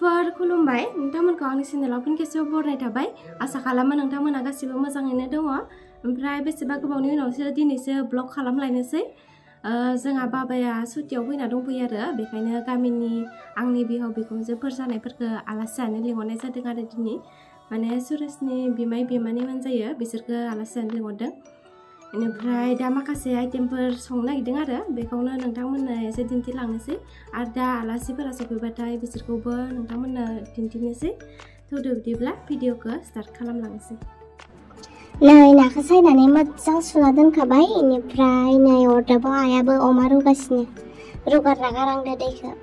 लोगोफोर खुलुमबाय नोंथांमोनखौ आंनि चेनेलाव फिन खेबसेबाव बरायनाय थाबाय आसा खालामो नोंथांमोना गासिबो मोजाङैनो दङ ओमफ्राय बेसेबा गोबावनि उनावसो दिनैसो ब्लग खालामलायनोसै जोंहा बाबाया सुटियाव फैना दंफैयो आरो बेखायनो गामिनि आंनि बिहाव बिखुनजोफोर जानायफोरखौ आलासि जानो लिंहरनाय जादों आरो दिनै माने सुरेशनि बिमाय बिमानैमोन जायो बिसोरखौ आलासि जानो लिंहरदों बेनिफ्राय दा माखासे आइटेमफोर संनो नागिरदों आरो बेखौनो नोंथांमोननो एसे दिन्थिलांनोसै आरो दा आलासिफोरा सफैबाथाय बिसोरखौबो नोंथांमोननो दिन्थिनोसै थौदो बिदिब्ला भिडिअखौ स्टार्ट खालामलांनोसै नै नाखौ सायनानै मोजां सुना दोनखाबाय बेनिफ्राय नै अरदाबाव आइयाबो अमा रुगासिनो रुगारना गारांदो दैखौ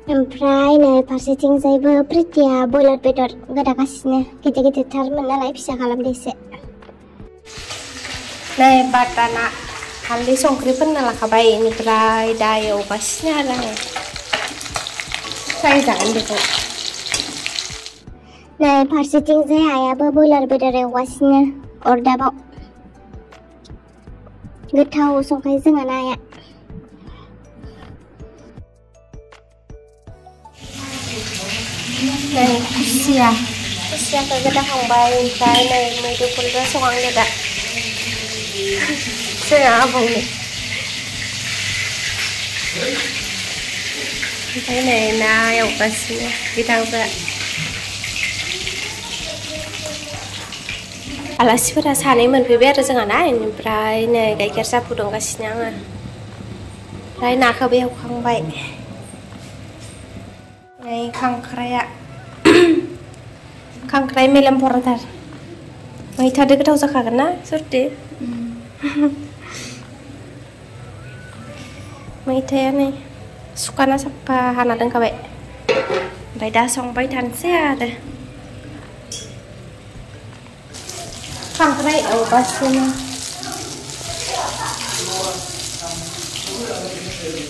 ओमफ्राय नै फारसेथिंजायबो प्रितिया बयलार बेदर गोदागासिनो गिदिर गिदिरथारमोन नालाय फिसा खालामदो एसे नै बाटाना हालदै संख्रि फोनना लाखाबाय बेनिफ्राय दा एवगासिनो आरो आङो फ्राय जागोन बेखौ नै फारसेथिंजाय आइयाबो बयलार बेदर एवगासिनो अरदाबाव गोथाव संखायो जोंहाना आइया नै खुसियाखौ गोदाखांबाय ओमफ्राय नै मैद्रुफोरजों संहांदो दा जोंहा आबौनो ओमफ्राय नै ना एवगासिनो बिथांफ्रा आलासिफोरा सानै मोनफैबाय आरो जोंहा ना बेनिफ्राय नै गाइखेर साहा फुदुंगासिनो आङो ओमफ्राय नाखौबो एवखांबाय नै खांख्राइ मेलेम बराथार मैथादो गोथाव जाखागोन ना सुरति मैथाया नै सुखाना साफा हाना दोनखाबाय ओमफ्राय दा संबाय थानोसै आरो खांख्राइ एवगासिनो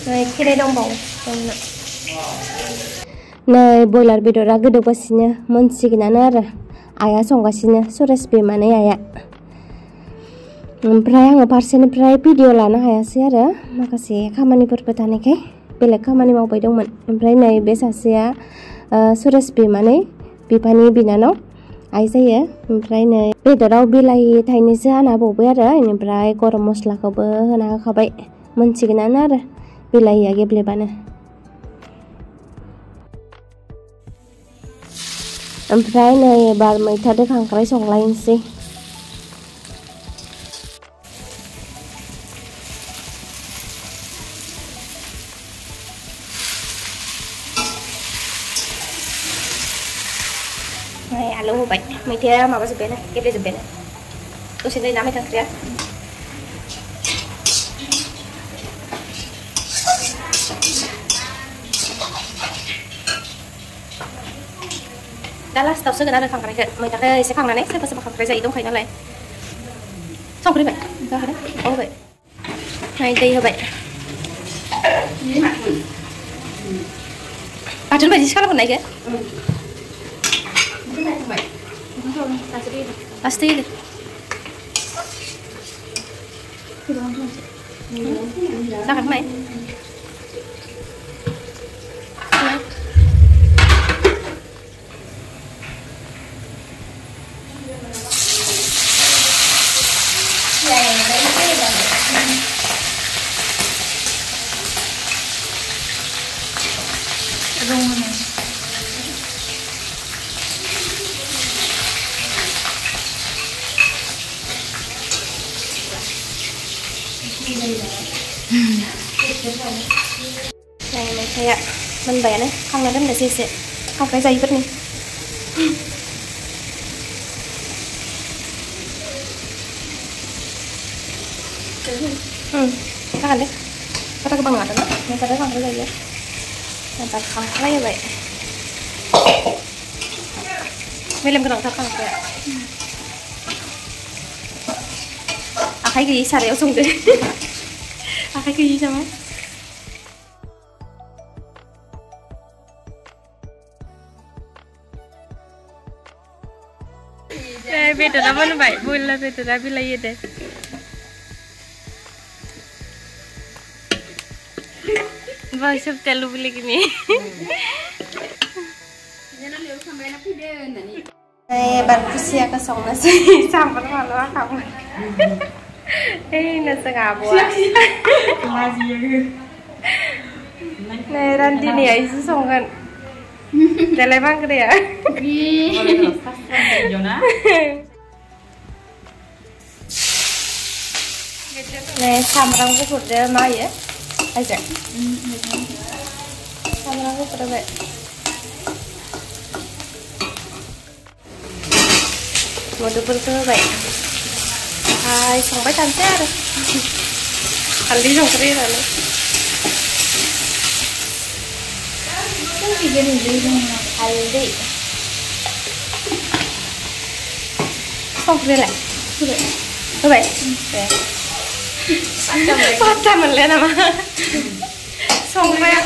नै खेराइ दंबावो जोंना नै बयलार बेदरा गोदौगासिनो मोनसिगोनानो आरो आइया संगासिनो सुरेश बिमानै आइया ओमफ्राय आङो फारसेनिफ्राय भिडिअ लानो हायासै आरो माखासे खामानिफोरबो थानायखाय बेलेग खामानि मावबाय दंमोन ओमफ्राय नै बे सासेया सुरेश बिमानै बिफानि बिनानाव आइ जायो ओमफ्राय नै बेदराव बिलाहि थाइनैसो हाना बावबाय आरो बेनिफ्राय गरम मस्लाखौबो होना होखाबाय मोनसिगोनानो आरो बिलाहिया गेब्लेबानो ओमफ्राय नै एबार मैथादो खांख्राइ संलायनोसै नै आलु होबाय मैथाया माबाजोब्बायानो गेब्लेजोब्बायानो दसे दै ना मैथा ओंख्रिया दा लास्टाव सोगोन आरो खांख्राइखौ मैथाखौ एसे खांनानै सोरबा सोरबा खांख्राइ जायै दंखायो नालाय संख्रि होबाय होबाय नै दै होबाय बाथोन बायदिसो खालामगोन नायखो Pasti itu. Nak main? Này मैथाया मोनबायानो खांना दोननोसै एसे खांख्राइ जायैफोरनि जागोन दे बारा गोबां नङा ना मैथाजों खांख्राइ जायो एबार खांख्राइ होबाय मेलेम गोनांथार खांख्राइया आखाइ गैयि सारायाव संदो आखाइ गैयि नामा बेदरा मोनबाय बयलार बेदरा बिलाइ दे Bawa subtel lu beli gini. Barkusia ke song nasi sampai malu kamu. Nasi ngabua. Ranti nih isu song kan. Telepon ke dia. Samrang ku sudah mau ya. Aja. Samrang ku sudah baik. Mau dubur ke baik. Hai, sampai cantik ada. Haldi dong kiri lalu. Kan tiga nih haldi. Song kiri lah. Baik. Patah melihat nama. Songkreya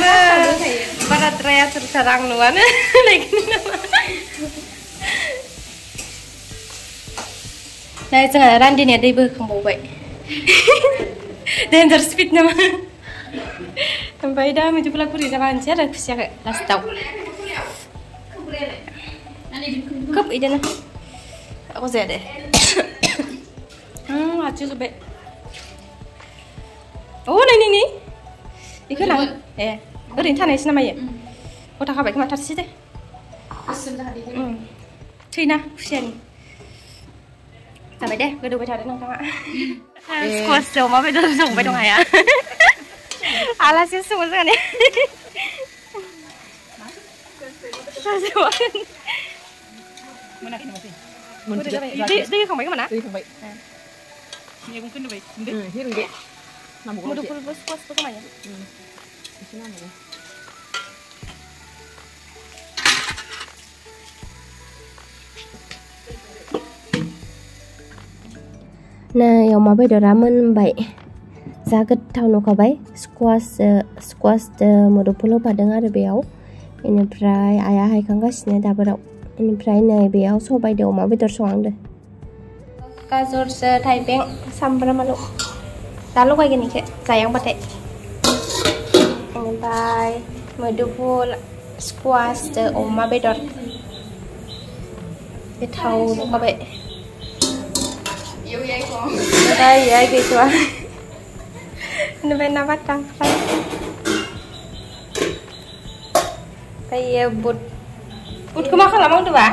barat raya terserang nuan lagi nama. Nah jangan randi nih ada berkembang baik. Danger speed nama. Sampai dah menuju pulang kuri sama anjir aku siap last tahu. Kup ide na. Aku saya deh. Acu sebab. Oh, nih. Ikan lang. Udah tanah sih namanya. Oh, tak apa, kemana sih deh? Cina, kusian. Sampai deh, gue udah baca nang tengah. Squash dong, mau betul dong, betul nggak ya? Alasnya semua kan ya. Mana kita masih? Dia không phải cái mana? Dia không phải. Ini cũngขึ้นไป. Ini enggak. Mau dupul bos tuh kemana? Nah, yang mau beda ramen baik. Zaget tahu nuka baik. Squash mau dupul pada dengar beau. Ini prai ayah hai kanggasnya dapat. Ini prai nih beau so baik deh mau beda soang deh. Gajor taiping sambar malu. Lalu kayak gini kayak sayang pakai. Sampai medupul squash oma bedor. Tahu nuka baik. Ya gitu ah. Ini benar batang. Kayak but kemakan lama tuh bah.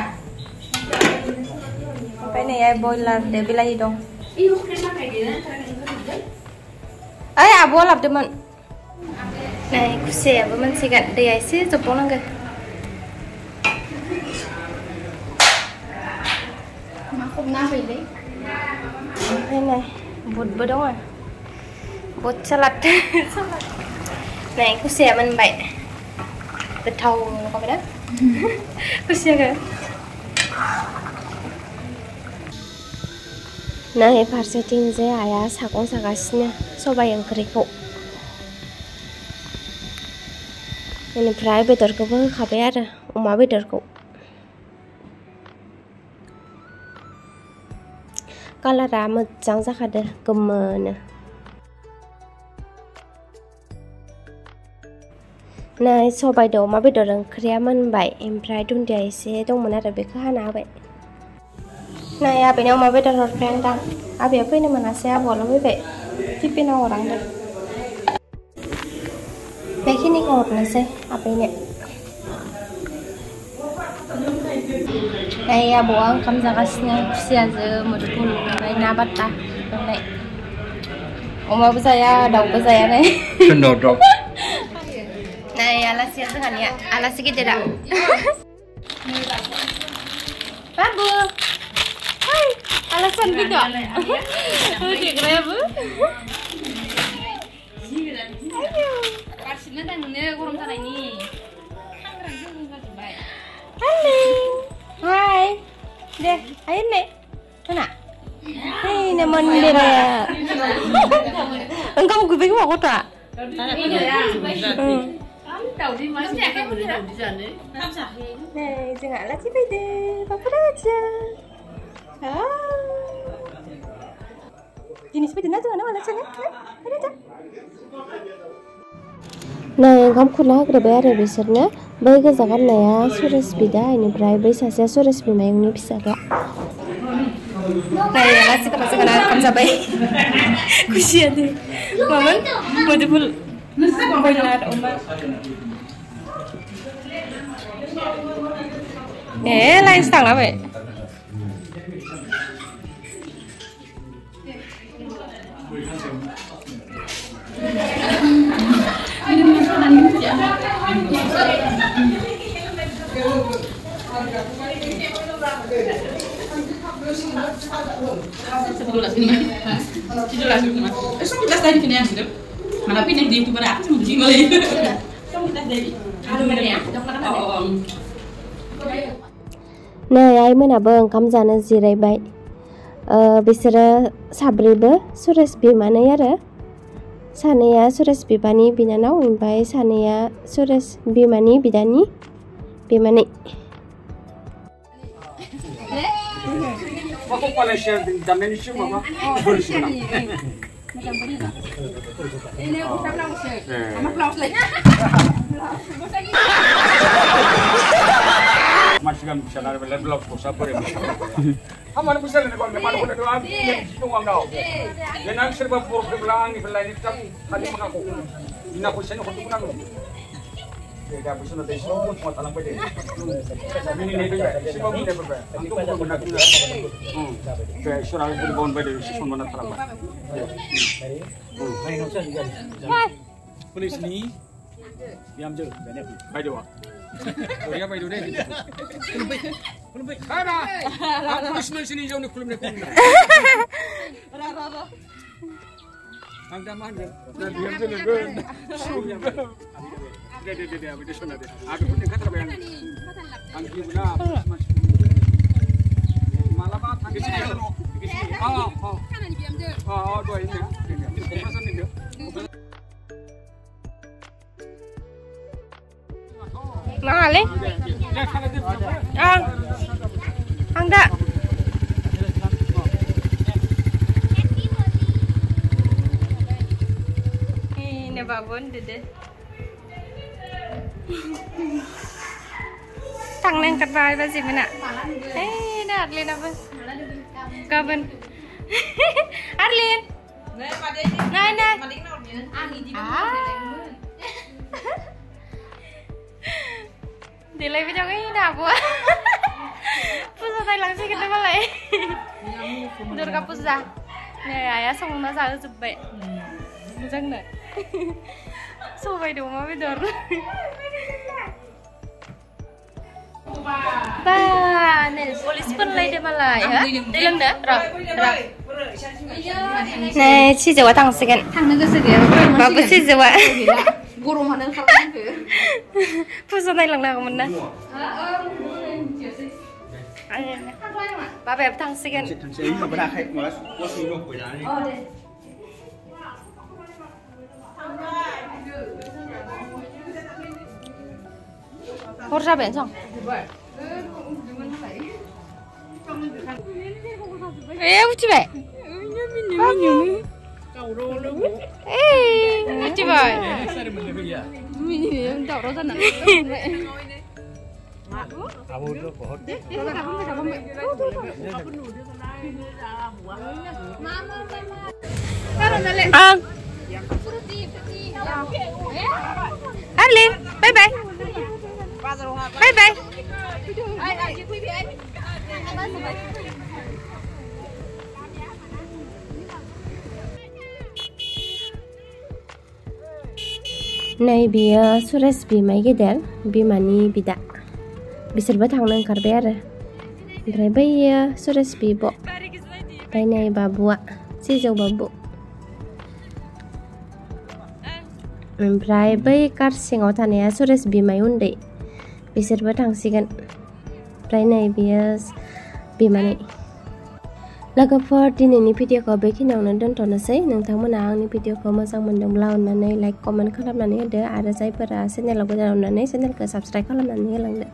Apa ini ya boiler deh bilahi dong. Ay abo lap demen. Nah, aku sih abo men sih kan dia sih cepol nggak. Makum napa ini? Ini but bedong ah. But salad. Nah, aku sih men baik. Betau apa beda? Aku sih kan. Nah, parseting saya ayah sakong sakasnya soba yang keriko. Ini prai bedor ko ba khabe ada uma bedor ko. Kala ramet jang zakade gemena. Nah, soba do uma bedor yang kriaman bai emprai dun dia ise dong mana ada beka hana bai. Nah ya ini mau beda horpen tang. Abi apa ini mana saya boleh bebe. Tipe na orang deh. Baik ini kau nasi apa ini? Nah ya buang kam zakasnya siaze mudpul baik nabat ta. Baik. Oma saya daun saya nih. Kendodok. Nah ya alas siaze kan ya. Alas sedikit dah. Babu. Alasan gitu. Udah keren bu. Ayo. Kasihnya dan ini kurang sana ini. Halo. Hai. Deh, ayo nek. Mana? Hei, naman dia ya. Engkau gue bingung aku tak. Tahu di mana sih? Kamu di sana. Nih, jangan lagi beda. Papa aja. Jenis beda na tuh, mana alasannya? Ada tak? नै ओंखाम खुरना होग्रोबाय आरो बिसोरनो बै गोजा गाननाया सुरेश बिदा इनिफ्राय बै सासेया सुरेश बिमायंनि फिसाज्ला नै गासिबो जोंना ओंखाम जाबाय खुसियानो मामोन मोदुफुल बयलार अमा लाइन्स थांलाबाय नै आइमोनाबो ओंखाम जानो जिरायबाय बिसोरो साब्रैबो सुरेश बिमानै आरो सानैया सुरेश बिबानि बिनानाव ओमफ्राय सानैया सुरेश बिमानि बिदानि बिमानै Masih bisa narik beli blok pusat boleh. Aman bisa nih kalau memang boleh doang. Tunggu amdau. Jangan serba program lang ibelai ni tapi hadi mengaku. Ina pusat ni untuk mengaku. Tidak bisa nanti semua cuma talang pede. Ini ni juga. Semua ni apa? Itu pun mengaku. Kayak surau pun bawaan pede. Semua mana talang. Hai nusya juga. Polis ni diam je. Baik doa. Dia baik doa deh. Kulum baik. Hai ma. Polis ni sini jauh ni kulum ni. Rara. Angda mana? Dah diam je ni. Dia video sana deh. Aku pun dekat lah bayang. Angki guna. Malah apa? Di sini. Oh, dua ini. Pasal ini. Mahal eh? Angda. Ini babon dede. Thằng lên cắt vai bao gì vậy nè? Ê, nó Adlin apa? Kapan? Adlin. Này này. Delay video cái nào quá. Pusat tay langsung kita malay. Durga pusat. Này ayah xong nó ra giúp bệ. Dân này. So bay đúng mà bây giờ. Ba, này police pun lay dia malay ha? Dalam dah, rap. Này, si Jawa thằng second. Thằng nó cái gì? Bagus si Jawa. Guru mana kalau itu? Pusat tay lang lang mana? Ba bẹp thằng second. Thằng sĩ mà bữa hay mà có suy luận của nhà đi. Hốt ra biển xong. Ê, chị bé. Ê, chị bé. Mình đậu đó ra nè. Adlin, bye bye. Bye bye. नै बियो सुरेश बिमाय गेदेर बिमानि बिदा बिसोरबो थांनो ओंखारबाय आरो ओमफ्राय बैयो सुरेश बिब' ओमफ्राय नै बाबुआ सिजौ बाबु ओमफ्राय बै कार सिङाव थानाया सुरेश बिमाय उन्दै बिसोरबो थांसिगोन ओमफ्राय नै बियो बिमानै लोगोफोर दिनैनि भिडिअखौ बेखिनियावनो दोनथ'नोसै नोंथांमोना आंनि भिडिअखौ मोजां मोनदोंब्ला अन्नानै लाइक कमेन्ट खालामनानै होदो आरो जायफोरा चेनेलाव गोदान अन्नानै चेनेलखौ साबस्क्राइब खालामनानै होलांदो